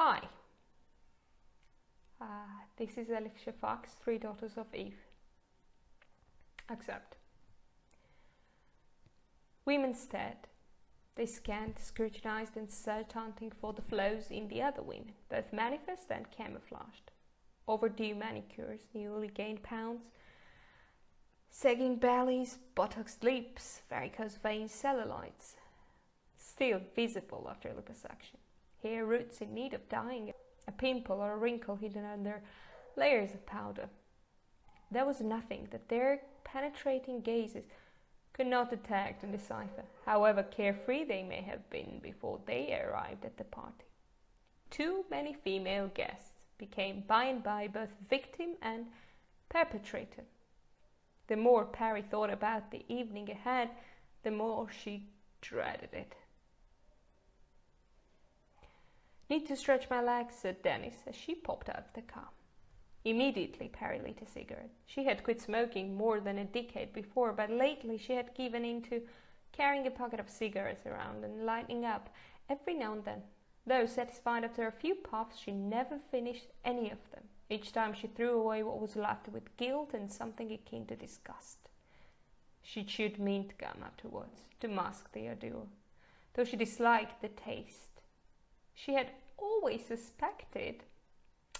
Hi, this is Elif Shafak's Three Daughters of Eve. Accept. Women stared. They scanned, scrutinized, and searched, hunting for the flaws in the other women, both manifest and camouflaged. Overdue manicures, newly gained pounds, sagging bellies, buttocks, lips, varicose veins, cellulites, still visible after liposuction, hair roots in need of dyeing, a pimple or a wrinkle hidden under layers of powder. There was nothing that their penetrating gazes could not detect and decipher, however carefree they may have been before they arrived at the party. Too many female guests became by and by both victim and perpetrator. The more Parry thought about the evening ahead, the more she dreaded it. "Need to stretch my legs," said Dennis as she popped out of the car. Immediately, Parry lit a cigarette. She had quit smoking more than a decade before, but lately she had given in to carrying a pocket of cigarettes around and lighting up every now and then. Though satisfied after a few puffs, she never finished any of them. Each time she threw away what was left with guilt and something akin to disgust. She chewed mint gum afterwards to mask the ordeal, though she disliked the taste. She had always suspected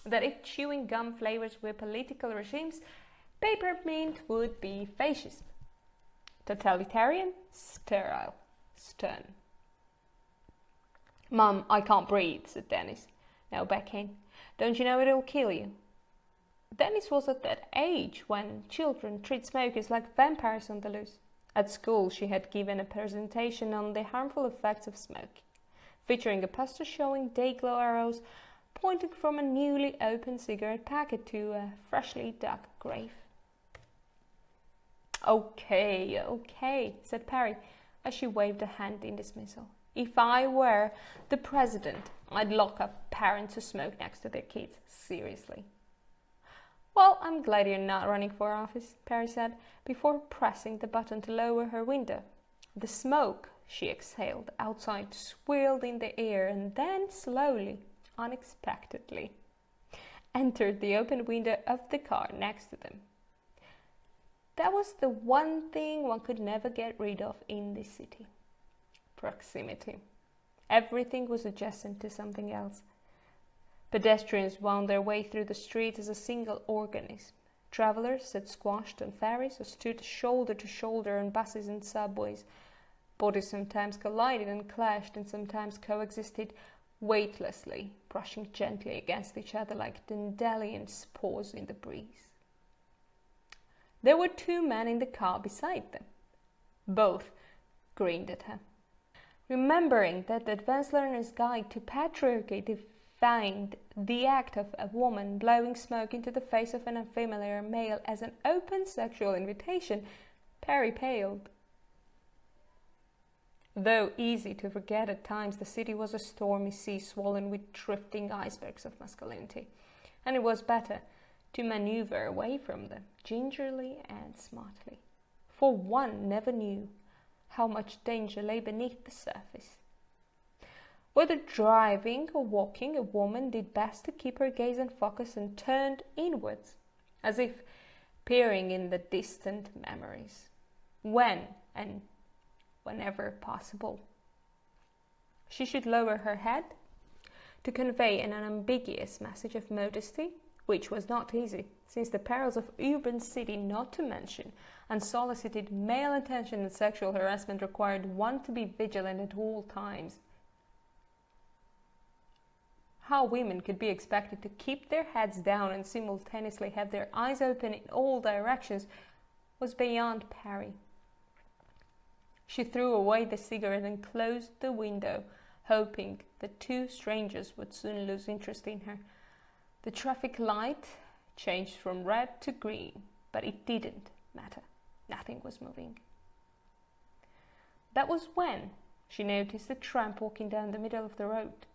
that if chewing gum flavors were political regimes, peppermint would be fascist, totalitarian, sterile, stern. "Mum, I can't breathe," said Dennis, now backing. "Don't you know it'll kill you?" Dennis was at that age when children treat smokers like vampires on the loose. At school, she had given a presentation on the harmful effects of smoking, featuring a poster showing day-glow arrows pointing from a newly opened cigarette packet to a freshly dug grave. Okay, said Parry as she waved a hand in dismissal. "If I were the president, I'd lock up parents who smoke next to their kids, seriously." "Well, I'm glad you're not running for office," Parry said, before pressing the button to lower her window. The smoke she exhaled outside swirled in the air and then slowly, unexpectedly, entered the open window of the car next to them. That was the one thing one could never get rid of in this city. Proximity. Everything was adjacent to something else. Pedestrians wound their way through the streets as a single organism. Travelers sat squashed on ferries or stood shoulder to shoulder on buses and subways. Bodies sometimes collided and clashed and sometimes coexisted weightlessly, brushing gently against each other like dandelion spores in the breeze. There were two men in the car beside them. Both grinned at her. Remembering that the Advanced Learner's Guide to Patriarchy defined the act of a woman blowing smoke into the face of an unfamiliar male as an open sexual invitation, Parry paled. Though easy to forget at times, the city was a stormy sea swollen with drifting icebergs of masculinity, and it was better to maneuver away from them, gingerly and smartly. For one never knew how much danger lay beneath the surface. Whether driving or walking, a woman did best to keep her gaze and focus and turned inwards, as if peering in the distant memories. When and whenever possible, she should lower her head to convey an unambiguous message of modesty, which was not easy, since the perils of urban city, not to mention unsolicited male attention and sexual harassment, required one to be vigilant at all times. How women could be expected to keep their heads down and simultaneously have their eyes open in all directions was beyond Parry. She threw away the cigarette and closed the window, hoping the two strangers would soon lose interest in her. The traffic light changed from red to green, but it didn't matter. Nothing was moving. That was when she noticed a tramp walking down the middle of the road.